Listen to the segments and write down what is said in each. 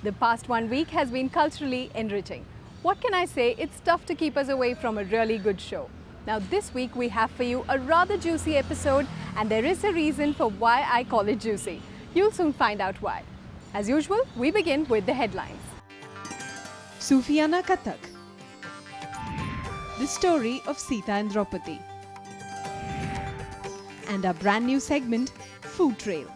The past 1 week has been culturally enriching. What can I say? It's tough to keep us away from a really good show. Now this week we have for you a rather juicy episode, and there is a reason for why I call it juicy. You'll soon find out why. As usual, we begin with the headlines. Sufiana Kathak. The story of Sita and Draupadi. And our brand new segment, Food Trail.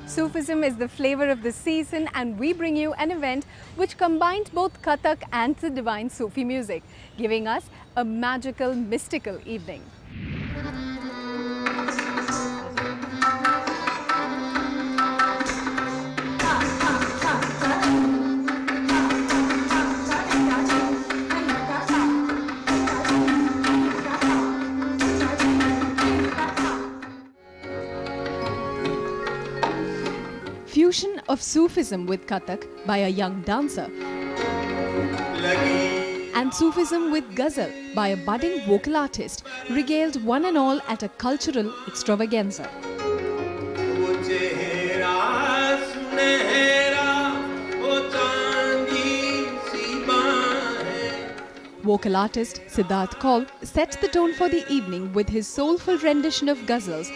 Sufism is the flavor of the season, and we bring you an event which combines both Kathak and the divine Sufi music, giving us a magical, mystical evening. Fusion of Sufism with Kathak by a young dancer and Sufism with Ghazal by a budding vocal artist regaled one and all at a cultural extravaganza. Vocal artist Siddharth Kaul set the tone for the evening with his soulful rendition of ghazals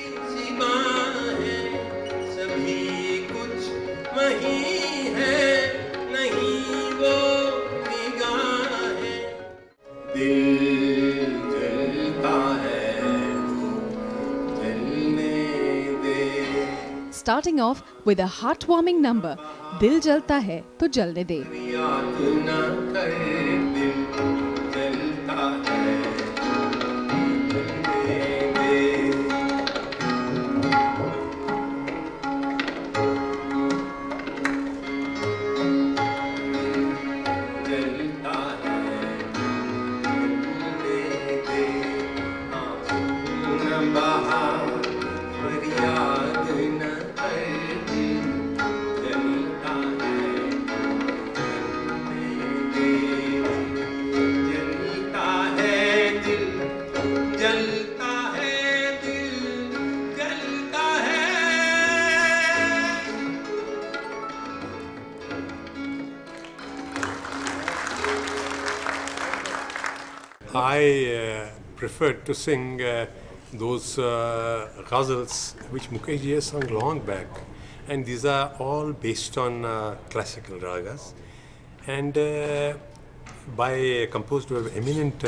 starting off with a heartwarming number, Dil Jalta Hai To Jalne De. I preferred to sing those ghazals which Mukesh ji has sung long back, and these are all based on classical ragas and composed by eminent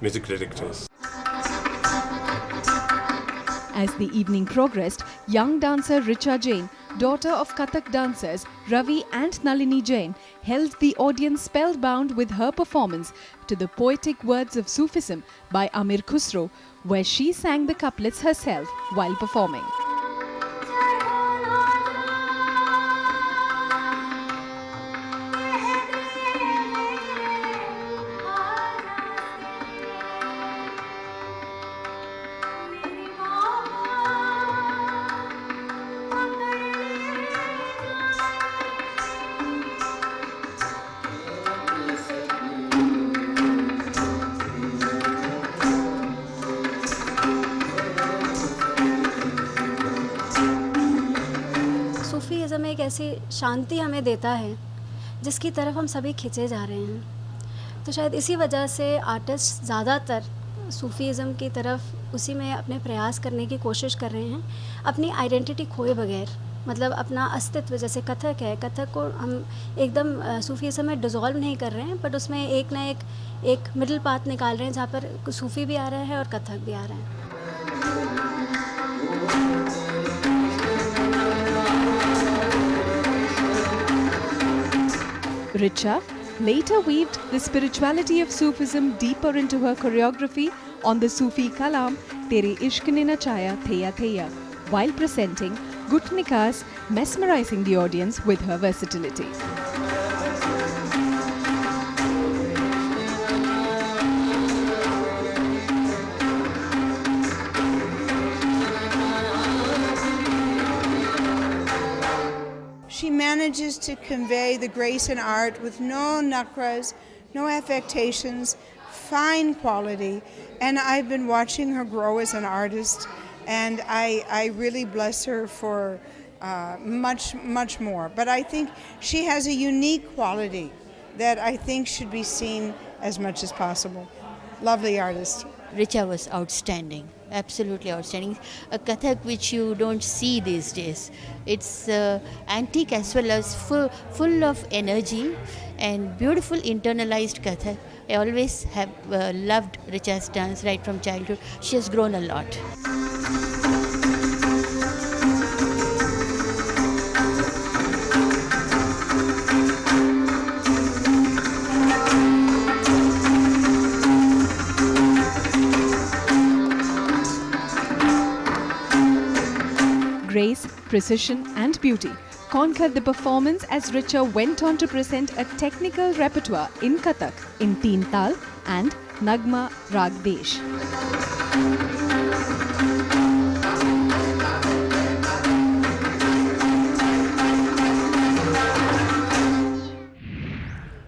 music directors. As the evening progressed, young dancer Richa Jain, daughter of Kathak dancers Ravi and Nalini Jain, held the audience spellbound with her performance to the poetic words of Sufism by Amir Khusro, where she sang the couplets herself while performing. Sufism एक ऐसी शांति हमें देता है जिसकी तरफ हम सभी खिंचे जा रहे हैं, तो शायद इसी वजह से आर्टिस्ट ज़्यादातर सूफीज़म की तरफ उसी में अपने प्रयास करने की कोशिश कर रहे हैं, अपनी आइडेंटिटी खोए बगैर, मतलब अपना अस्तित्व। जैसे कथक है, कथक को हम एकदम सूफीज़म में डिज़ोल्व नहीं कर रहे हैं, बट उसमें एक ना एक मिडिल पाथ निकाल रहे हैं जहाँ पर सूफ़ी भी आ रहा है और कथक भी आ रहा है। Richa later weaved the spirituality of Sufism deeper into her choreography on the Sufi kalam Tere Ishq Ne Nachaya Theya Theya, while presenting Gut Nikas, mesmerizing the audience with her versatility. She manages to convey the grace in art with no nakras, no affectations, fine quality. And I've been watching her grow as an artist, and I really bless her for much more. But I think she has a unique quality that I think should be seen as much as possible. Lovely artist. Richa was outstanding, absolutely outstanding. A Kathak which you don't see these days. It's antique as well as full of energy and beautiful internalized Kathak. I always have loved Richa's dance right from childhood. She has grown a lot. Grace, precision and beauty conquered the performance as Richa went on to present a technical repertoire in Kathak in Teen Tal and Nagma Rag Desh.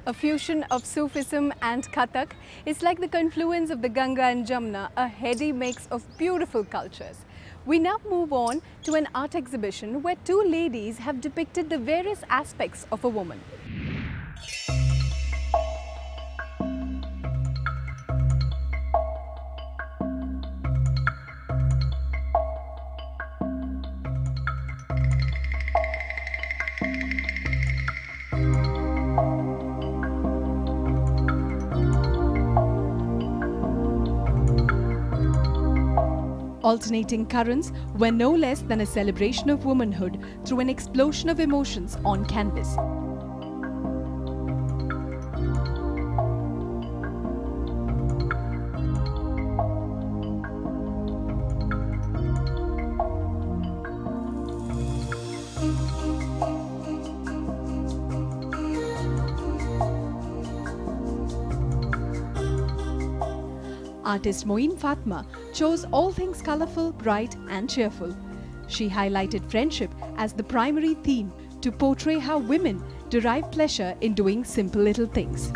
A fusion of Sufism and Kathak is like the confluence of the Ganga and Jamna, a heady mix of beautiful cultures. We now move on to an art exhibition where two ladies have depicted the various aspects of a woman. Alternating currents were no less than a celebration of womanhood through an explosion of emotions on canvas. Artist Moin Fatma chose all things colourful, bright and cheerful. She highlighted friendship as the primary theme to portray how women derive pleasure in doing simple little things.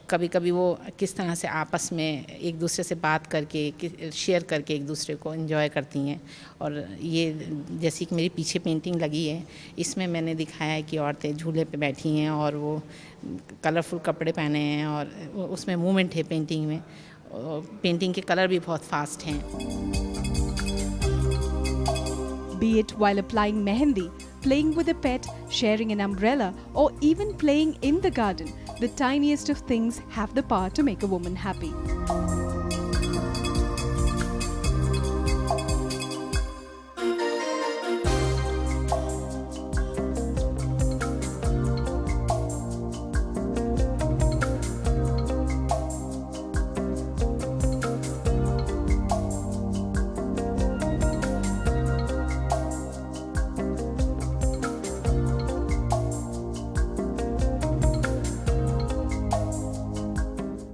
कभी कभी वो किस तरह से आपस में एक दूसरे से बात करके शेयर करके एक दूसरे को एंजॉय करती हैं। और ये जैसी कि मेरी पीछे पेंटिंग लगी है, इसमें मैंने दिखाया है कि औरतें झूले पे बैठी हैं और वो कलरफुल कपड़े पहने हैं और उसमें मूवमेंट है पेंटिंग में। पेंटिंग के कलर भी बहुत फास्ट हैं। Be it while applying mehendi, playing with a pet, sharing an umbrella, or even playing in the garden, the tiniest of things have the power to make a woman happy.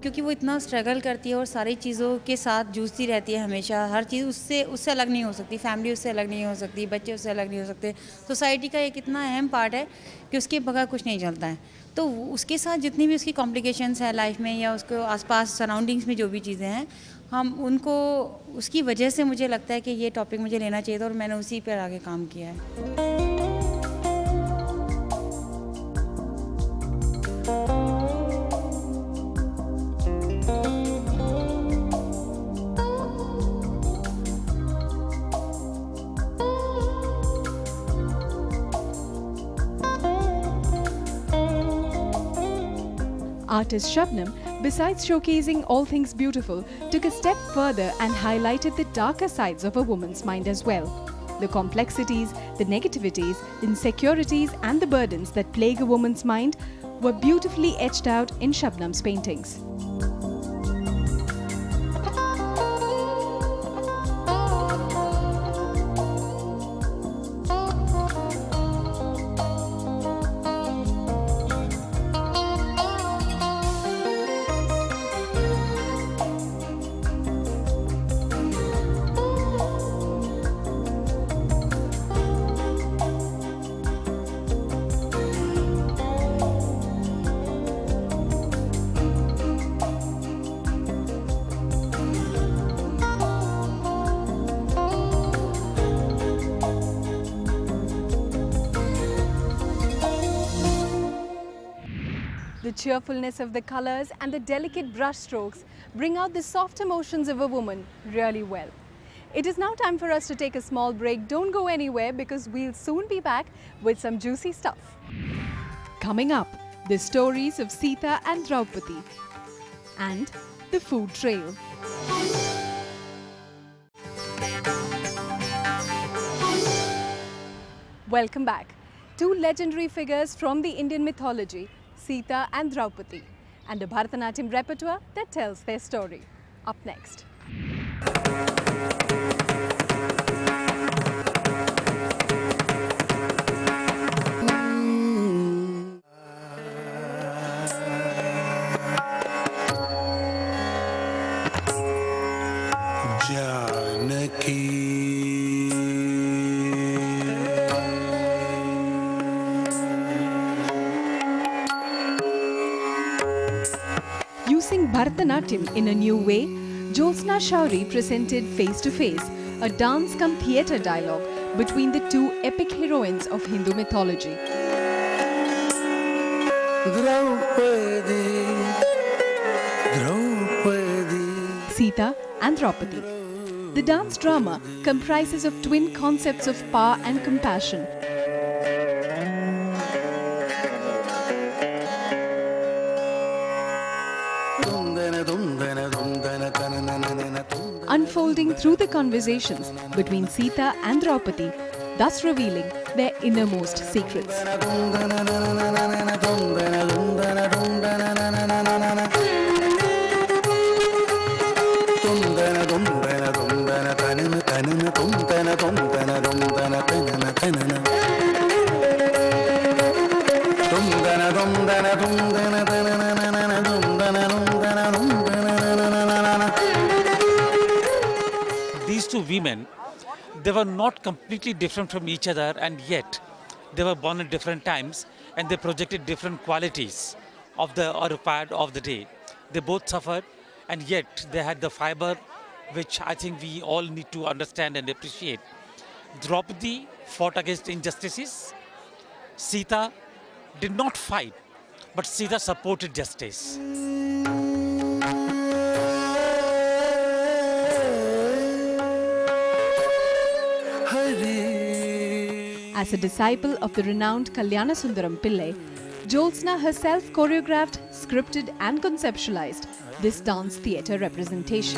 क्योंकि वो इतना struggle करती है और सारी चीज़ों के साथ जूझती रहती है हमेशा। हर चीज़ उससे अलग नहीं हो सकती, फैमिली उससे अलग नहीं हो सकती, बच्चे उससे अलग नहीं हो सकते। सोसाइटी का एक इतना अहम पार्ट है कि उसके बगैर कुछ नहीं चलता है। तो उसके साथ जितनी भी उसकी कॉम्प्लिकेशंस है लाइफ में या उसको आसपास सराउंडिंग्स में जो भी चीज़ें हैं, हम उनको उसकी वजह से मुझे लगता है कि ये टॉपिक मुझे लेना चाहिए था और मैंने उसी पर आगे काम किया है। Artist Shabnam, besides showcasing all things beautiful, took a step further and highlighted the darker sides of a woman's mind as well. The complexities, the negativities, insecurities and the burdens that plague a woman's mind were beautifully etched out in Shabnam's paintings. The cheerfulness of the colors and the delicate brush strokes bring out the soft emotions of a woman really well. It is now time for us to take a small break. Don't go anywhere because we'll soon be back with some juicy stuff. Coming up, the stories of Sita and Draupadi and the food trail. Welcome back. Two legendary figures from the Indian mythology, Sita and Draupadi, and a Bharatanatyam repertoire that tells their story. Up next. Using Bharatanatyam in a new way, Jyotsna Shauri presented Face to Face, a dance-cum-theatre dialogue between the two epic heroines of Hindu mythology. Sita and Draupadi. The dance drama comprises of twin concepts of power and compassion. Unfolding through the conversations between Sita and Draupadi, thus revealing their innermost secrets. These two women, they were not completely different from each other, and yet they were born at different times and they projected different qualities of the or part of the day. They both suffered, and yet they had the fiber which I think we all need to understand and appreciate. Draupadi fought against injustices. Sita did not fight, but Sita supported justice. As a disciple of the renowned Kalyana Sundaram Pillai, Jyotsna herself choreographed, scripted and conceptualized this dance theatre representation.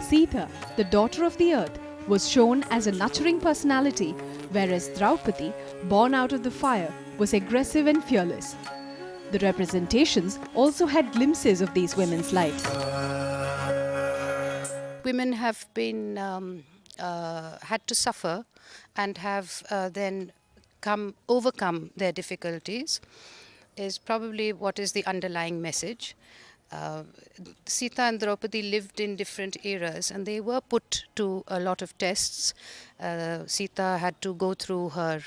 Sita, the daughter of the earth, was shown as a nurturing personality, whereas Draupadi, born out of the fire, was aggressive and fearless. The representations also had glimpses of these women's lives. Women have been had to suffer and have then overcome their difficulties is probably what is the underlying message. Sita and Draupadi lived in different eras and they were put to a lot of tests. Sita had to go through her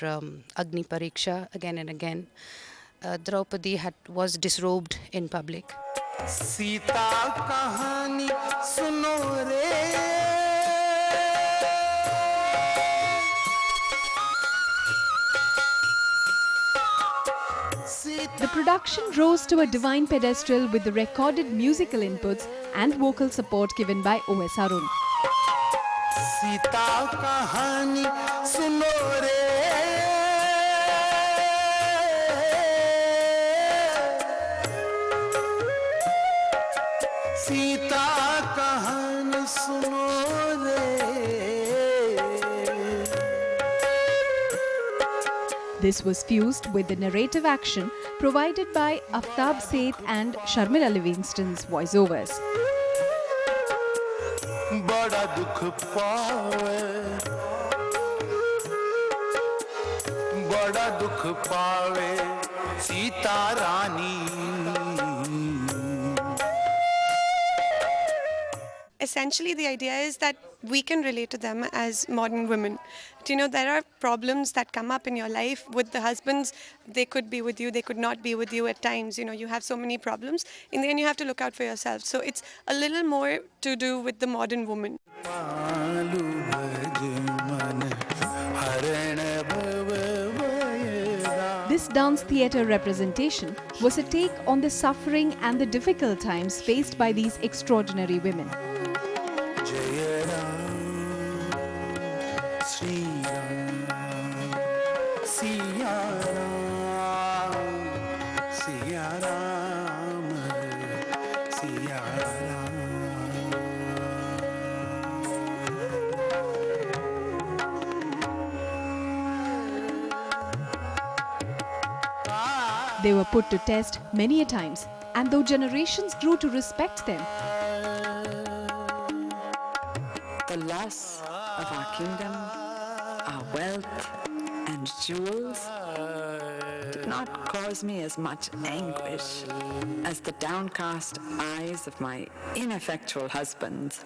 Agni Pariksha again and again. Draupadi was disrobed in public. Sita kahani suno re. The production rose to a divine pedestal with the recorded musical inputs and vocal support given by O.S. Arun. Sita kahani suno re. Sita kahani suno re. This was fused with the narrative action provided by Aftab Seth and Sharmila Livingston's voiceovers. Essentially, the idea is that we can relate to them as modern women. There are problems that come up in your life with the husbands. They could be with you, they could not be with you at times. You have so many problems. In the end, you have to look out for yourself. So it's a little more to do with the modern woman. This dance theatre representation was a take on the suffering and the difficult times faced by these extraordinary women. They were put to test many a times, and though generations grew to respect them, the loss of our kingdom, our wealth and jewels did not cause me as much anguish as the downcast eyes of my ineffectual husbands.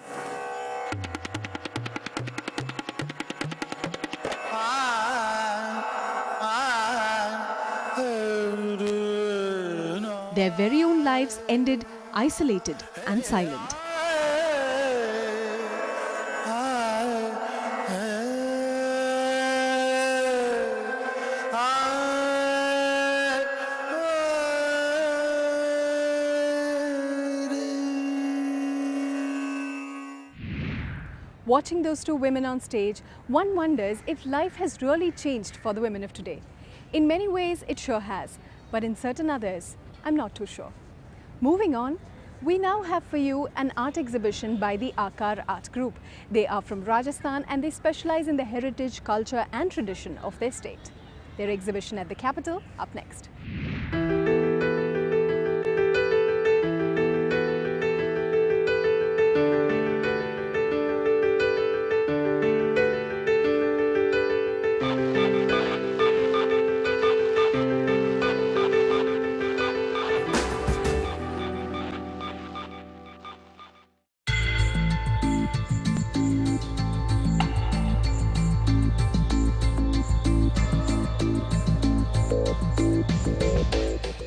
their very own lives ended isolated and silent. Watching those two women on stage, one wonders if life has really changed for the women of today. In many ways, it sure has, but in certain others, I'm not too sure. Moving on, we now have for you an art exhibition by the Aakar Art Group. They are from Rajasthan and they specialize in the heritage, culture and tradition of their state. Their exhibition at the capital up next.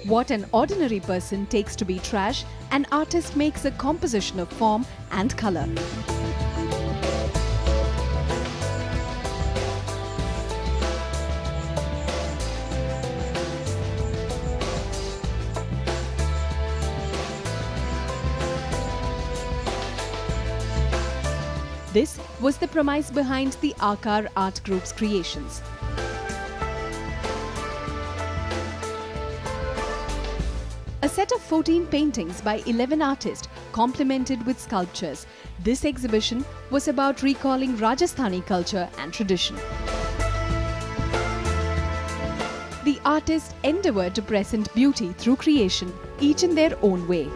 What an ordinary person takes to be trash, an artist makes a composition of form and color. This was the premise behind the Aakar Art Group's creations. A set of 14 paintings by 11 artists complemented with sculptures. This exhibition was about recalling Rajasthani culture and tradition. The artists endeavored to present beauty through creation, each in their own way.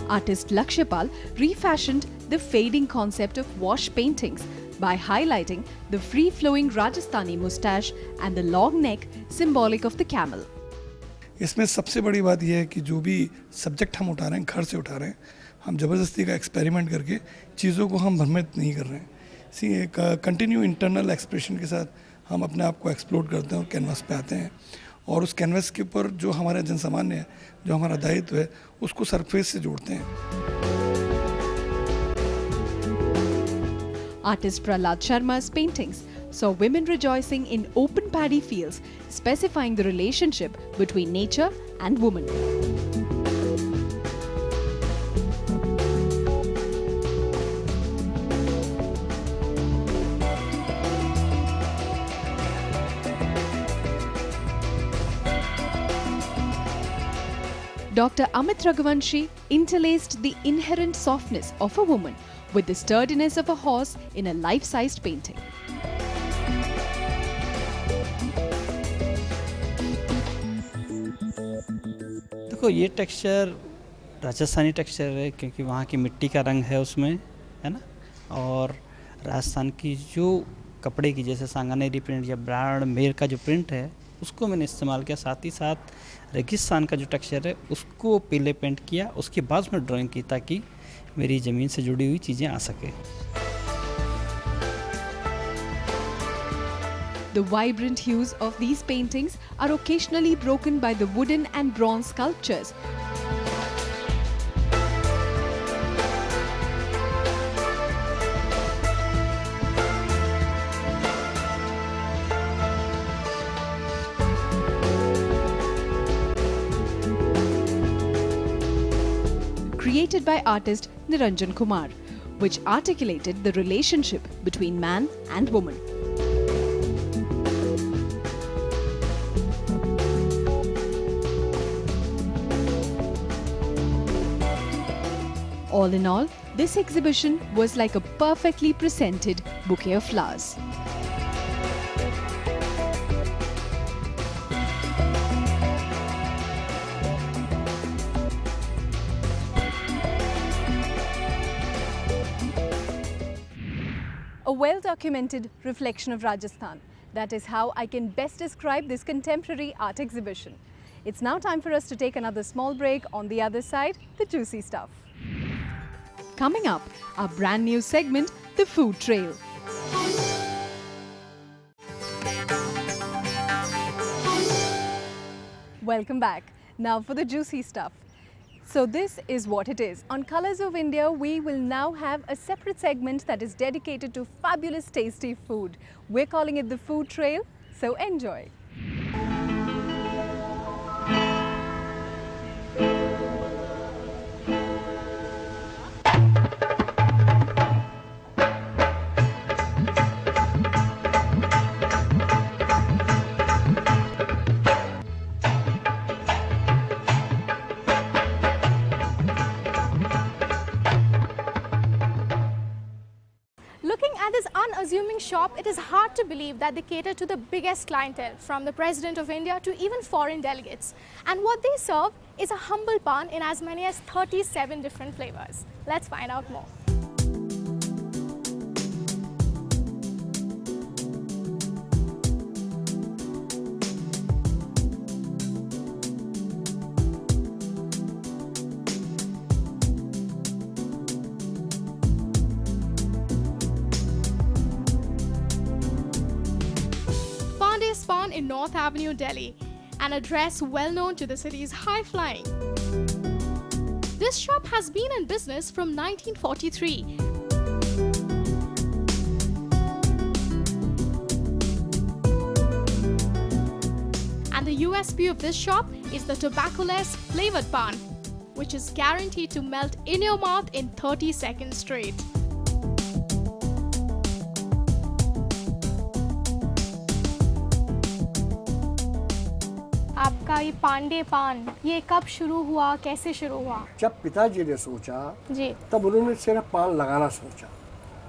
Artist Lakshyapal refashioned the fading concept of wash paintings by highlighting the free-flowing Rajasthani moustache and the long neck symbolic of the camel. इसमें सबसे बड़ी बात यह है कि जो भी subject हम उठा रहे हैं घर से उठा रहे हैं, हम ज़बरदस्ती का एक्सपेरिमेंट करके चीज़ों को हम भ्रमित नहीं कर रहे हैं। सी एक कंटिन्यू इंटरनल एक्सप्रेशन के साथ हम अपने आप को एक्सप्लोर करते हैं और कैनवास पे आते हैं और उस कैनवास के ऊपर जो हमारा जनसामान्य है, जो हमारा दायित्व है, उसको सरफेस से जोड़ते हैं। Artist Prahlad Sharma's paintings saw women rejoicing in open paddy fields, specifying the relationship between nature and woman. Dr. Amit Raghuvanshi interlaced the inherent softness of a woman with the sturdiness of a horse in a life-sized painting. देखो ये texture Rajasthani texture है क्योंकि वहाँ की मिट्टी का रंग है उसमें, है ना, और राजस्थान की जो कपड़े की जैसे सांगानेरी प्रिंट या ब्रांड मेर का जो प्रिंट है उसको मैंने इस्तेमाल किया, साथ ही साथ रेगिस्तान का जो टेक्सचर है उसको पीले पेंट किया, उसके बाद उसमें ड्राइंग की ताकि मेरी ज़मीन से जुड़ी हुई चीज़ें आ सके। The vibrant hues of these paintings are occasionally broken by the wooden and bronze sculptures. Created by artist Niranjan Kumar, which articulated the relationship between man and woman. All in all, this exhibition was like a perfectly presented bouquet of flowers. A well-documented reflection of Rajasthan. That is how I can best describe this contemporary art exhibition. It's now time for us to take another small break. On the other side, the juicy stuff. Coming up, our brand new segment, The Food Trail. Welcome back. Now for the juicy stuff. So this is what it is. On Colors of India, we will now have a separate segment that is dedicated to fabulous tasty food. We're calling it the Food Trail, so enjoy. Looking at this unassuming shop, it is hard to believe that they cater to the biggest clientele, from the President of India to even foreign delegates. And what they serve is a humble pan in as many as 37 different flavors. Let's find out more. Pan in North Avenue, Delhi, an address well known to the city's high flying. This shop has been in business from 1943. And the USP of this shop is the tobacco-less flavored pan, which is guaranteed to melt in your mouth in 30 seconds straight. आपका ये पांडे पान ये कब शुरू हुआ, कैसे शुरू हुआ? जब पिताजी ने सोचा जी, तब उन्होंने सिर्फ पान लगाना सोचा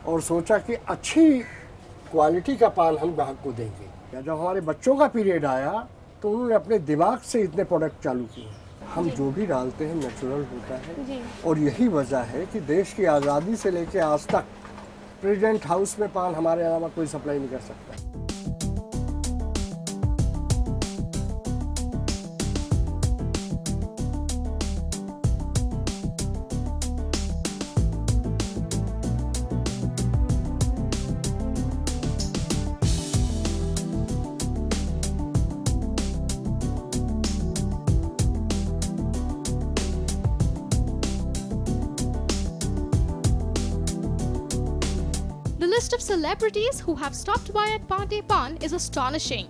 और सोचा कि अच्छी क्वालिटी का पान हम ग्राहक को देंगे। या जब हमारे बच्चों का पीरियड आया तो उन्होंने अपने दिमाग से इतने प्रोडक्ट चालू किए। हम जो भी डालते हैं नेचुरल होता है जी। और यही वजह है कि देश की आज़ादी से लेकर आज तक प्रेसिडेंट हाउस में पान हमारे अलावा कोई सप्लाई नहीं कर सकता। The list of celebrities who have stopped by at Pande Pan is astonishing.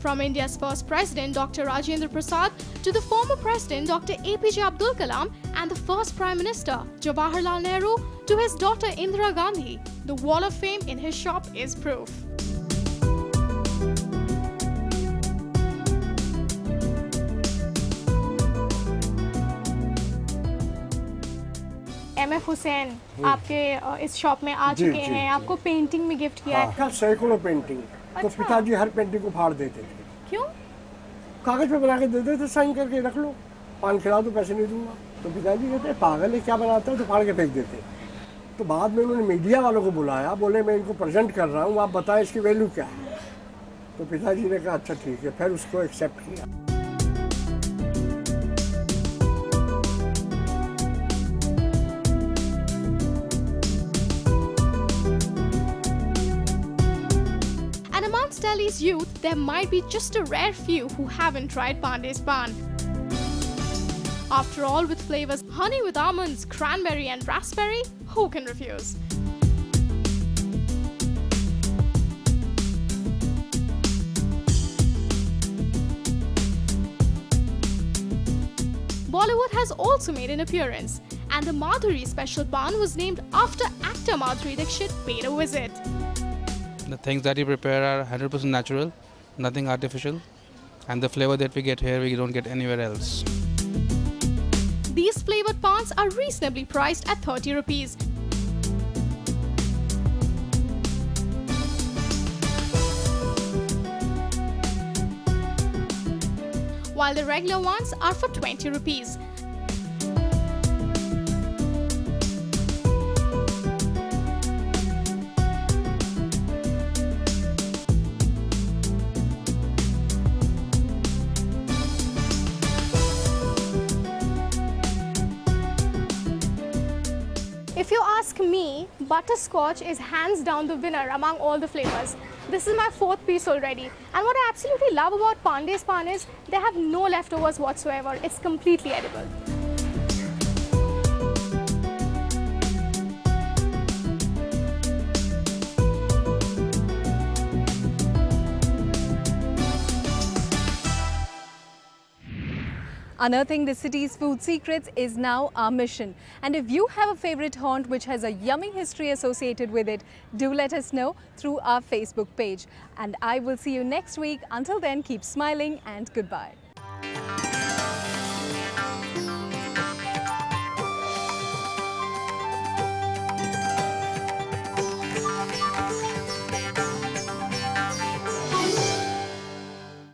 From India's first president, Dr. Rajendra Prasad, to the former president, Dr. APJ Abdul Kalam, and the first Prime Minister, Jawaharlal Nehru, to his daughter Indira Gandhi, the wall of fame in his shop is proof. MF Hussain आपके इस shop में आ चुके हैं, आपको painting में gift किया है। सैकड़ों पेंटिंग। तो पिताजी हर पेंटिंग को फाड़ देते थे। क्यों? कागज पे बना के दे देते, साइन करके रख लो, पान खिला दो, पैसे नहीं दूंगा। तो पिताजी कहते पागल है, क्या बनाता है, तो फाड़ के फेंक देते। तो बाद में उन्होंने मीडिया वालों को बुलाया, बोले मैं इनको प्रेजेंट कर रहा हूँ, आप बताएं इसकी वैल्यू क्या है। तो पिताजी ने कहा अच्छा ठीक है, फिर उसको एक्सेप्ट किया। Amongst Delhi's youth, there might be just a rare few who haven't tried Pandey's Pan. After all, with flavors honey with almonds, cranberry and raspberry, who can refuse? Bollywood has also made an appearance, and the Madhuri special pan was named after actor Madhuri Dixit paid a visit. The things that you prepare are 100% natural, nothing artificial, and the flavor that we get here we don't get anywhere else. These flavored pans are reasonably priced at 30 rupees. While the regular ones are for 20 rupees. If you ask me, butterscotch is hands down the winner among all the flavors. This is my fourth piece already. And what I absolutely love about Pandey's Pan is they have no leftovers whatsoever. It's completely edible. Unearthing the city's food secrets is now our mission. And if you have a favorite haunt which has a yummy history associated with it, do let us know through our Facebook page. And I will see you next week. Until then, keep smiling and goodbye.